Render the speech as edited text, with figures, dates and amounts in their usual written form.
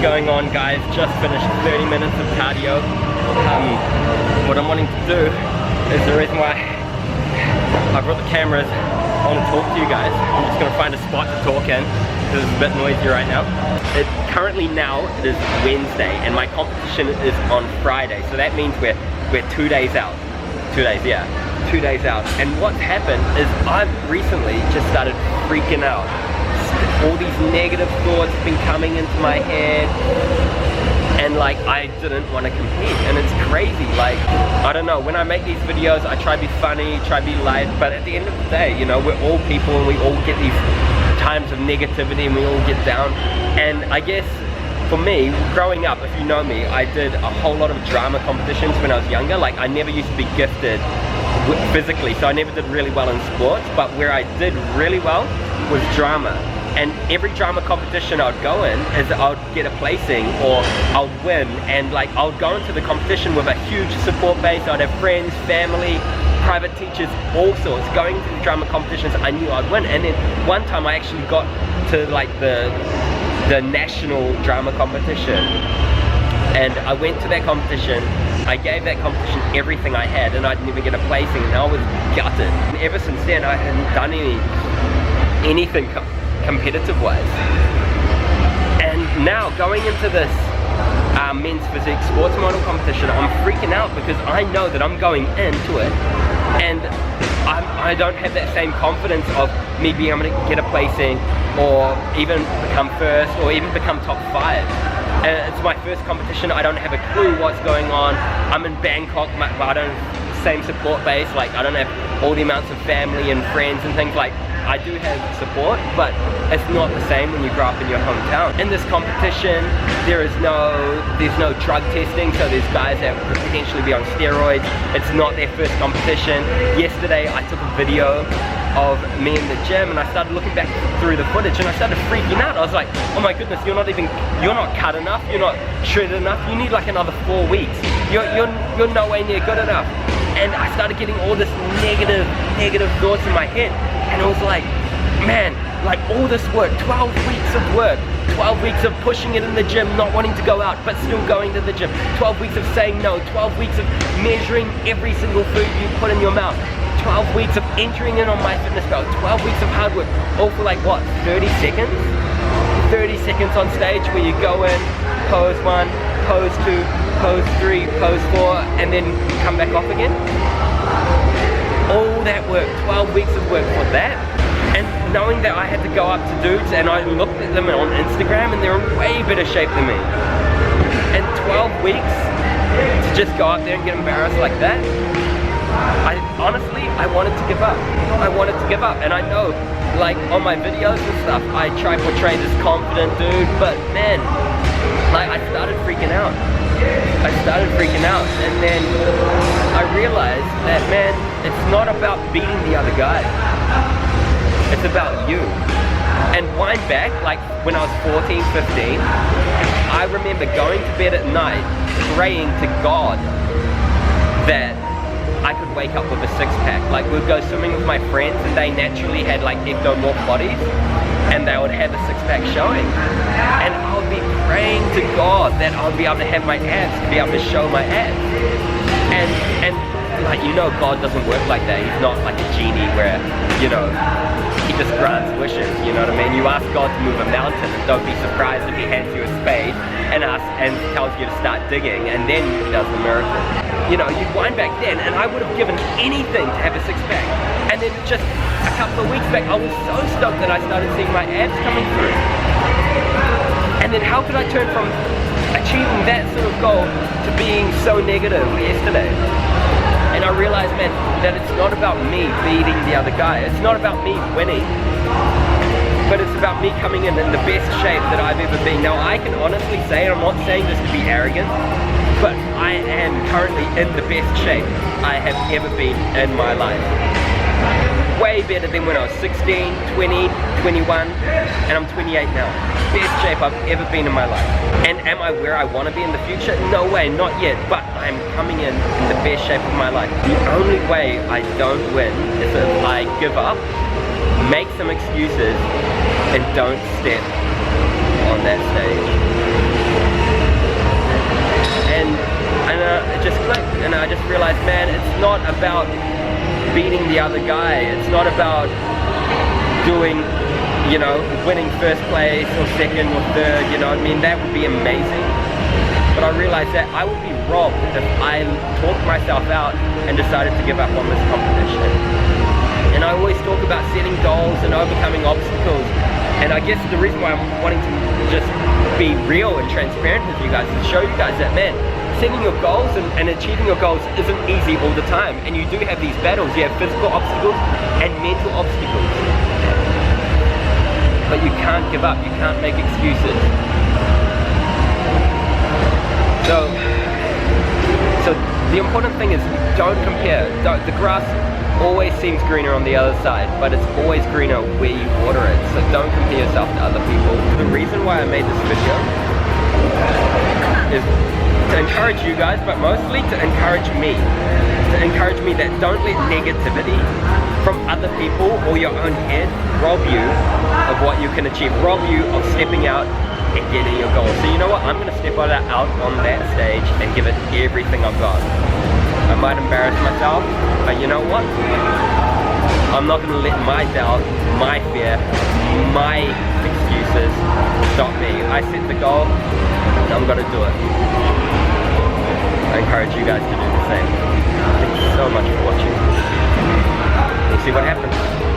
going on, guys? Just finished 30 minutes of cardio. What I'm wanting to do is the reason why I brought the cameras. I want to talk to you guys. I'm just going to find a spot to talk in because it's a bit noisy right now. Currently now it is Wednesday and my competition is on Friday, so that means we're 2 days out. 2 days, yeah. 2 days out. And what's happened is I've recently just started freaking out. All these negative thoughts have been coming into my head, and like I didn't want to compete, and it's crazy. Like, I don't know, when I make these videos I try to be funny, try to be light, but at the end of the day, you know, we're all people and we all get these times of negativity and we all get down. And I guess for me, growing up, if you know me, I did a whole lot of drama competitions when I was younger. Like, I never used to be gifted physically, so I never did really well in sports, but where I did really well was drama. And every drama competition I'd go in is I would get a placing or I would win, and like I would go into the competition with a huge support base. I'd have friends, family, private teachers, all sorts. Going into the drama competitions, I knew I'd win. And then one time I actually got to like the national drama competition, and I went to that competition. I gave that competition everything I had, and I'd never get a placing, and I was gutted. And ever since then I hadn't done anything competitive wise. And now going into this men's physique sports model competition, I'm freaking out because I know that I'm going into it and I don't have that same confidence of me being able to get a placing or even become first or even become top 5. And it's my first competition. I don't have a clue what's going on. I'm in Bangkok, but I don't have the same support base. Like, I don't have all the amounts of family and friends and things. Like, I do have support, but it's not the same when you grow up in your hometown. In this competition, there's no drug testing, so there's guys that could potentially be on steroids. It's not their first competition. Yesterday, I took a video of me in the gym, and I started looking back through the footage, and I started freaking out. I was like, oh my goodness, you're not cut enough, you're not shredded enough, you need like another 4 weeks. You're nowhere near good enough. And I started getting all this negative thoughts in my head, and it was like, man, like all this work, 12 weeks of work, 12 weeks of pushing it in the gym, not wanting to go out, but still going to the gym, 12 weeks of saying no, 12 weeks of measuring every single food you put in your mouth, 12 weeks of entering in on MyFitnessPal, 12 weeks of hard work, all for like what, 30 seconds? 30 seconds on stage where you go in, pose 1, pose 2, pose 3, pose 4, and then come back off again. All that work, 12 weeks of work for that. And knowing that I had to go up to dudes, and I looked at them on Instagram and they're in way better shape than me. And 12 weeks to just go up there and get embarrassed like that, honestly, I wanted to give up. I wanted to give up. And I know, like on my videos and stuff, I try to portray this confident dude, but man, like I started freaking out. And then I realized that, man, it's not about beating the other guy. It's about you. And wind back, like when I was 14, 15, I remember going to bed at night praying to God that I could wake up with a 6-pack. Like, we'd go swimming with my friends and they naturally had like ectomorph bodies, and they would have a 6-pack showing. And I would be praying to God that I would be able to have my abs, to be able to show my abs. And like, you know, God doesn't work like that. He's not like a genie where, you know, he just grants wishes, you know what I mean? You ask God to move a mountain, and don't be surprised if he hands you a spade and tells you to start digging, and then he does the miracle. You know, you wind back then, and I would have given anything to have a 6-pack. And then just a couple of weeks back, I was so stoked that I started seeing my abs coming through. And then how could I turn from achieving that sort of goal to being so negative yesterday? And I realized, man, that it's not about me beating the other guy. It's not about me winning. But it's about me coming in the best shape that I've ever been. Now, I can honestly say, and I'm not saying this to be arrogant, but I am currently in the best shape I have ever been in my life. Way better than when I was 16, 20, 21, and I'm 28 now. Best shape I've ever been in my life. And am I where I want to be in the future? No way, not yet, but I'm coming in the best shape of my life. The only way I don't win is if I give up, make some excuses, and don't step on that stage. it just clicked, and I just realized, man, it's not about beating the other guy. It's not about doing, you know, winning first place or second or third, you know what I mean? That would be amazing. But I realized that I would be robbed if I talked myself out and decided to give up on this competition. And I always talk about setting goals and overcoming obstacles. And I guess the reason why I'm wanting to just be real and transparent with you guys is to show you guys that, man, setting your goals and achieving your goals isn't easy all the time. And you do have these battles. You have physical obstacles and mental obstacles. But you can't give up. You can't make excuses. So the important thing is don't compare. The grass always seems greener on the other side, but it's always greener where you water it. So don't compare yourself to other people. The reason why I made this video is to encourage you guys, but mostly to encourage me. To encourage me that don't let negativity from other people or your own head rob you of what you can achieve, rob you of stepping out and getting your goals. So you know what, I'm going to step out on that stage and give it everything I've got. I might embarrass myself, but you know what? I'm not going to let my doubt, my fear, my excuses stop me. I set the goal, and I'm going to do it. I encourage you guys to do the same. Thank you so much for watching. We'll see what happens.